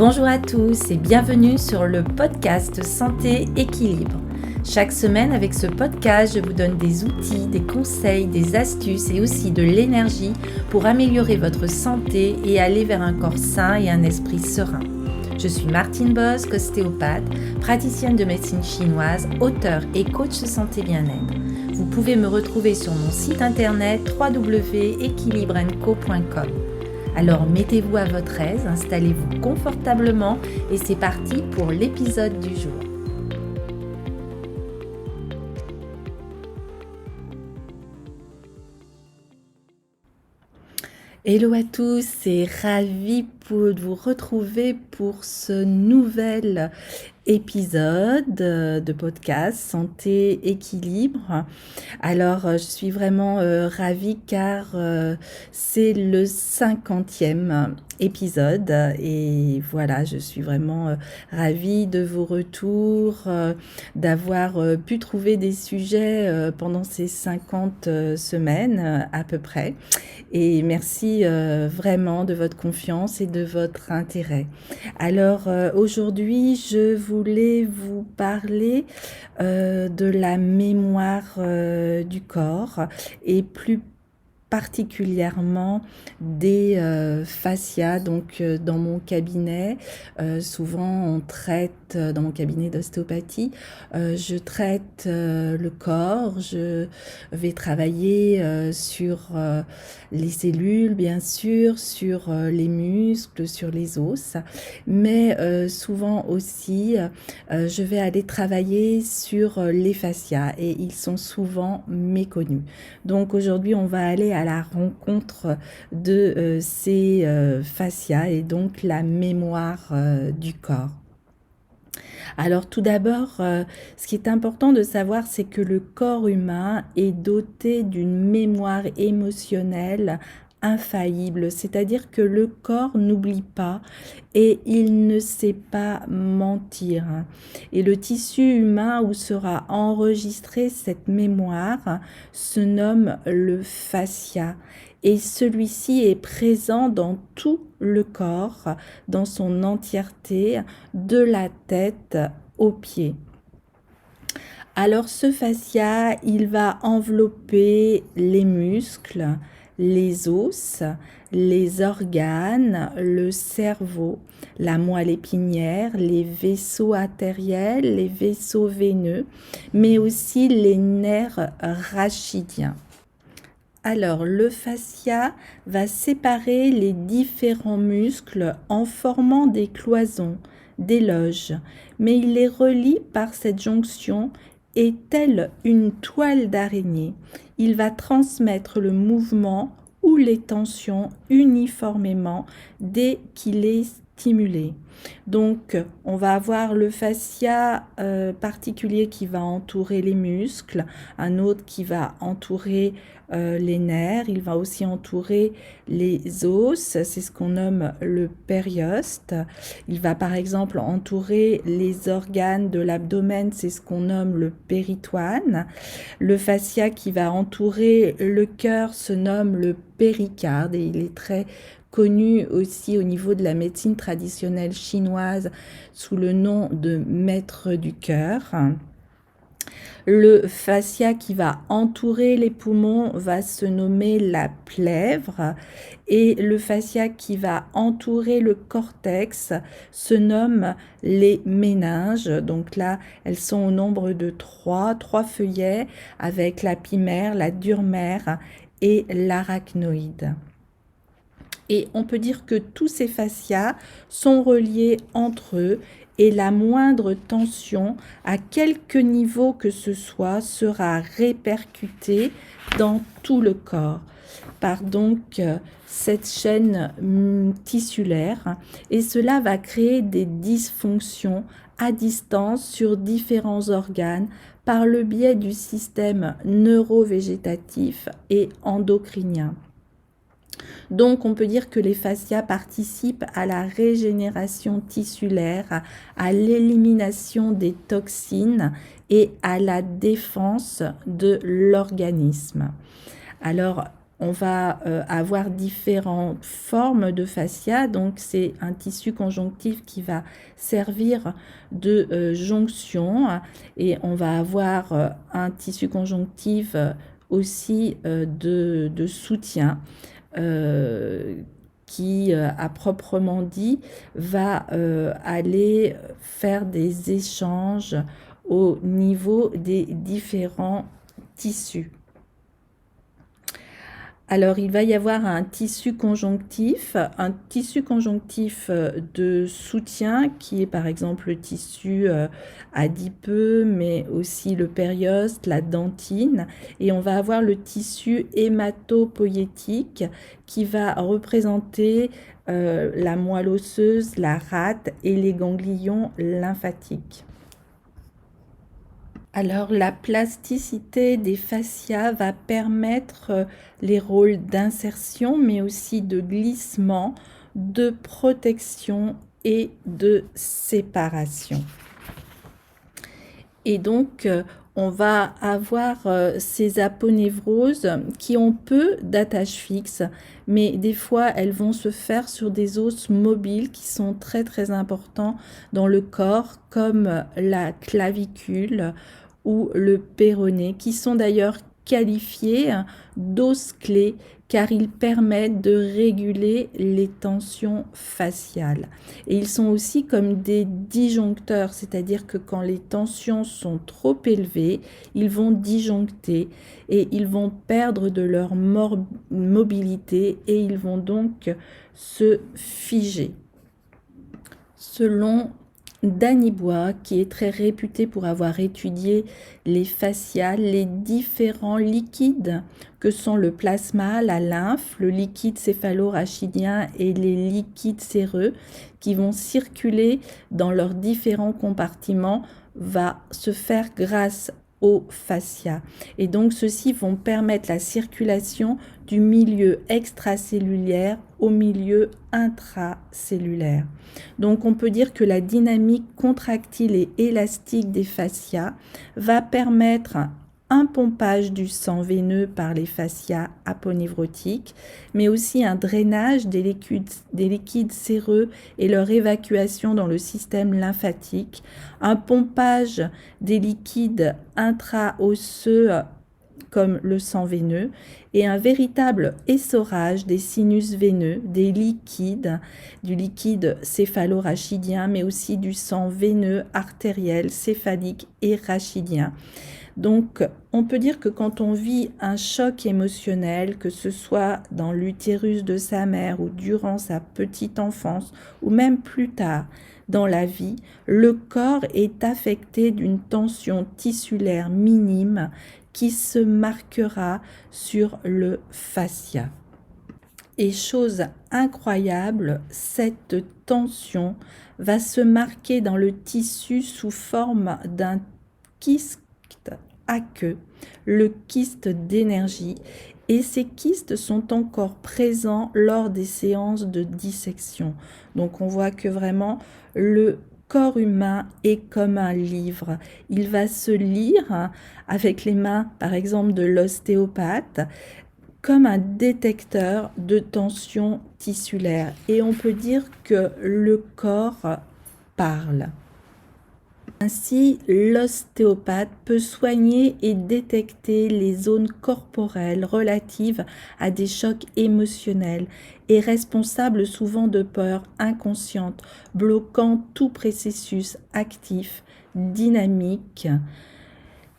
Bonjour à tous et bienvenue sur le podcast Santé Équilibre. Chaque semaine avec ce podcast, je vous donne des outils, des conseils, des astuces et aussi de l'énergie pour améliorer votre santé et aller vers un corps sain et un esprit serein. Je suis Martine Bosc, ostéopathe, praticienne de médecine chinoise, auteure et coach santé bien-être. Vous pouvez me retrouver sur mon site internet www.equilibrenco.com. Alors mettez-vous à votre aise, installez-vous confortablement et c'est parti pour l'épisode du jour. Hello à tous et ravie de vous retrouver pour ce nouvel épisode de podcast Santé Équilibre. Alors je suis vraiment ravie car c'est le 50e épisode et voilà, je suis vraiment ravie de vos retours, d'avoir pu trouver des sujets pendant ces 50 semaines à peu près, et merci vraiment de votre confiance et de votre intérêt. Alors aujourd'hui je voulais vous parler de la mémoire du corps et plus particulièrement des fascias. Donc dans mon cabinet, souvent on traite, dans mon cabinet d'ostéopathie, je traite le corps, je vais travailler sur les cellules bien sûr, sur les muscles, sur les os, mais souvent aussi je vais aller travailler sur les fascias et ils sont souvent méconnus. Donc aujourd'hui on va aller à la rencontre de ces fascias et donc la mémoire du corps. Alors tout d'abord, ce qui est important de savoir, c'est que le corps humain est doté d'une mémoire émotionnelle infaillible, c'est-à-dire que le corps n'oublie pas et il ne sait pas mentir. Et le tissu humain où sera enregistrée cette mémoire se nomme le fascia. Et celui-ci est présent dans tout le corps, dans son entièreté, de la tête aux pieds. Alors ce fascia, il va envelopper les muscles, les os, les organes, le cerveau, la moelle épinière, les vaisseaux artériels, les vaisseaux veineux, mais aussi les nerfs rachidiens. Alors, le fascia va séparer les différents muscles en formant des cloisons, des loges, mais il les relie par cette jonction et tel une toile d'araignée, il va transmettre le mouvement ou les tensions uniformément dès qu'il est stimulé. Donc, on va avoir le fascia particulier qui va entourer les muscles, un autre qui va entourer les nerfs, il va aussi entourer les os, c'est ce qu'on nomme le périoste. Il va par exemple entourer les organes de l'abdomen, c'est ce qu'on nomme le péritoine. Le fascia qui va entourer le cœur se nomme le péricarde et il est très connu aussi au niveau de la médecine traditionnelle chinoise sous le nom de maître du cœur. Le fascia qui va entourer les poumons va se nommer la plèvre et le fascia qui va entourer le cortex se nomme les méninges. Donc là, elles sont au nombre de trois feuillets avec la pimère, la durmère et l'arachnoïde. Et on peut dire que tous ces fascias sont reliés entre eux et la moindre tension, à quelque niveau que ce soit, sera répercutée dans tout le corps par donc cette chaîne tissulaire, et cela va créer des dysfonctions à distance sur différents organes par le biais du système neurovégétatif et endocrinien. Donc, on peut dire que les fascias participent à la régénération tissulaire, à l'élimination des toxines et à la défense de l'organisme. Alors, on va avoir différentes formes de fascia. Donc, c'est un tissu conjonctif qui va servir de jonction et on va avoir un tissu conjonctif aussi de soutien qui, à proprement dit, va aller faire des échanges au niveau des différents tissus. Alors, il va y avoir un tissu conjonctif de soutien qui est par exemple le tissu adipeux, mais aussi le périoste, la dentine. Et on va avoir le tissu hématopoïétique qui va représenter la moelle osseuse, la rate et les ganglions lymphatiques. Alors, la plasticité des fascias va permettre les rôles d'insertion, mais aussi de glissement, de protection et de séparation. Et donc, on va avoir ces aponevroses qui ont peu d'attaches fixes, mais des fois, elles vont se faire sur des os mobiles qui sont très, très importants dans le corps, comme la clavicule ou le péroné, qui sont d'ailleurs qualifiés d'os clés car ils permettent de réguler les tensions faciales. Et ils sont aussi comme des disjoncteurs, c'est-à-dire que quand les tensions sont trop élevées, ils vont disjoncter et ils vont perdre de leur mobilité et ils vont donc se figer. Selon Danny Bois, qui est très réputé pour avoir étudié les fascias, les différents liquides que sont le plasma, la lymphe, le liquide céphalo-rachidien et les liquides séreux qui vont circuler dans leurs différents compartiments va se faire grâce aux fascias. Et donc, ceux-ci vont permettre la circulation du milieu extracellulaire au milieu intracellulaire. Donc, on peut dire que la dynamique contractile et élastique des fascias va permettre un pompage du sang veineux par les fascias aponevrotiques, mais aussi un drainage des liquides séreux et leur évacuation dans le système lymphatique, un pompage des liquides intraosseux comme le sang veineux et un véritable essorage des sinus veineux, du liquide céphalo-rachidien, mais aussi du sang veineux, artériel, céphalique et rachidien. Donc, on peut dire que quand on vit un choc émotionnel, que ce soit dans l'utérus de sa mère ou durant sa petite enfance, ou même plus tard dans la vie, le corps est affecté d'une tension tissulaire minime qui se marquera sur le fascia. Et chose incroyable, cette tension va se marquer dans le tissu sous forme d'un kyste aqueux, le kyste d'énergie, et ces kystes sont encore présents lors des séances de dissection. Donc on voit que vraiment le corps humain est comme un livre. Il va se lire avec les mains, par exemple, de l'ostéopathe, comme un détecteur de tension tissulaire. Et on peut dire que le corps parle. Ainsi, l'ostéopathe peut soigner et détecter les zones corporelles relatives à des chocs émotionnels et responsables souvent de peurs inconscientes, bloquant tout processus actif, dynamique,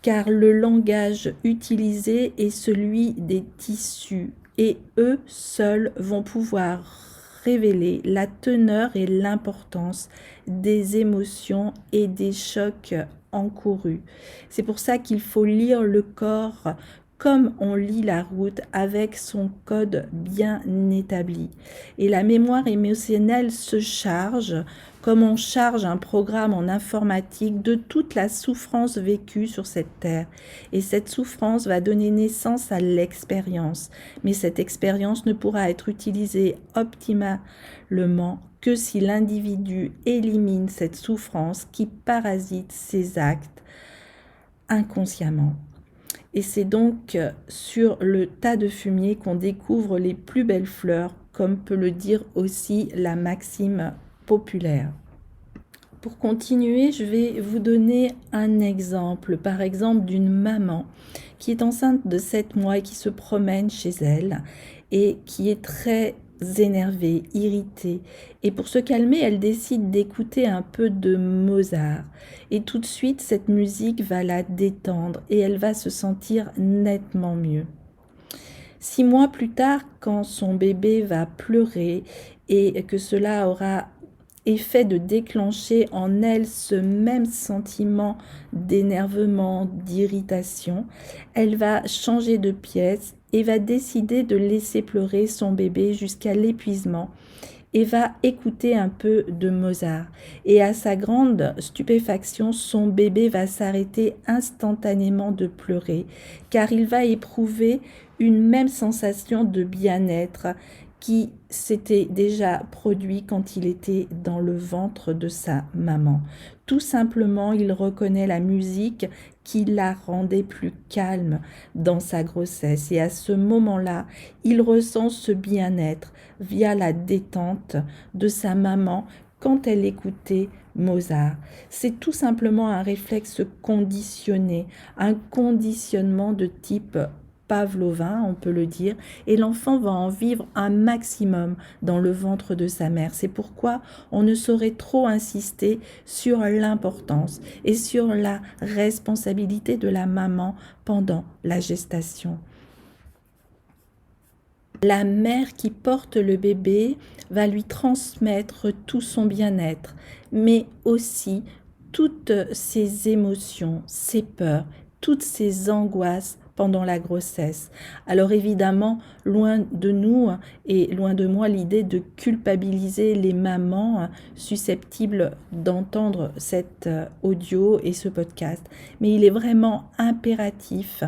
car le langage utilisé est celui des tissus et eux seuls vont pouvoir révéler la teneur et l'importance des émotions et des chocs encourus. C'est pour ça qu'il faut lire le corps comme on lit la route avec son code bien établi. Et la mémoire émotionnelle se charge, comme on charge un programme en informatique, de toute la souffrance vécue sur cette terre. Et cette souffrance va donner naissance à l'expérience. Mais cette expérience ne pourra être utilisée optimalement que si l'individu élimine cette souffrance qui parasite ses actes inconsciemment. Et c'est donc sur le tas de fumier qu'on découvre les plus belles fleurs, comme peut le dire aussi la maxime populaire. Pour continuer, je vais vous donner un exemple, par exemple d'une maman qui est enceinte de 7 mois et qui se promène chez elle et qui est très énervée, irritée. Et pour se calmer, elle décide d'écouter un peu de Mozart. Et tout de suite, cette musique va la détendre et elle va se sentir nettement mieux. 6 mois plus tard, quand son bébé va pleurer et que cela aura effet de déclencher en elle ce même sentiment d'énervement, d'irritation, elle va changer de pièce et va décider de laisser pleurer son bébé jusqu'à l'épuisement et va écouter un peu de Mozart. Et à sa grande stupéfaction, son bébé va s'arrêter instantanément de pleurer, car il va éprouver une même sensation de bien-être qui s'était déjà produit quand il était dans le ventre de sa maman. Tout simplement, il reconnaît la musique qui la rendait plus calme dans sa grossesse. Et à ce moment-là, il ressent ce bien-être via la détente de sa maman quand elle écoutait Mozart. C'est tout simplement un réflexe conditionné, un conditionnement de type pavlovin, on peut le dire, et l'enfant va en vivre un maximum dans le ventre de sa mère. C'est pourquoi on ne saurait trop insister sur l'importance et sur la responsabilité de la maman pendant la gestation. La mère qui porte le bébé va lui transmettre tout son bien-être, mais aussi toutes ses émotions, ses peurs, toutes ses angoisses pendant la grossesse. Alors évidemment, loin de nous et loin de moi l'idée de culpabiliser les mamans susceptibles d'entendre cet audio et ce podcast, mais il est vraiment impératif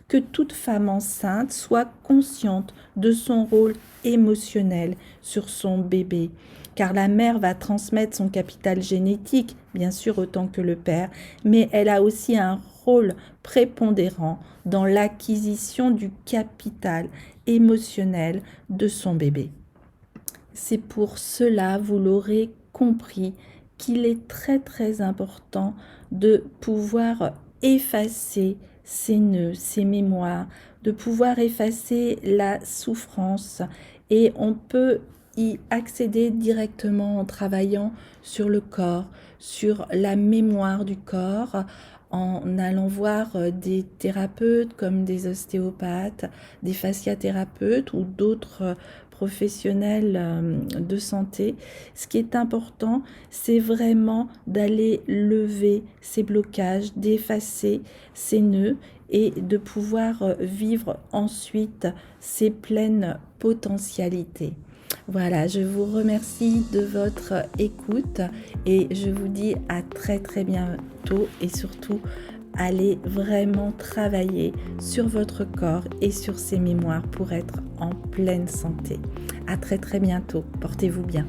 que toute femme enceinte soit consciente de son rôle émotionnel sur son bébé, car la mère va transmettre son capital génétique, bien sûr autant que le père, mais elle a aussi un rôle prépondérant dans l'acquisition du capital émotionnel de son bébé. C'est pour cela, vous l'aurez compris, qu'il est très très important de pouvoir effacer ces nœuds, ces mémoires, de pouvoir effacer la souffrance, et on peut y accéder directement en travaillant sur le corps, sur la mémoire du corps, en allant voir des thérapeutes comme des ostéopathes, des fasciathérapeutes ou d'autres professionnels de santé. Ce qui est important, c'est vraiment d'aller lever ces blocages, d'effacer ces nœuds et de pouvoir vivre ensuite ces pleines potentialités. Voilà, je vous remercie de votre écoute et je vous dis à très très bientôt, et surtout allez vraiment travailler sur votre corps et sur ses mémoires pour être en pleine santé. À très très bientôt, portez-vous bien.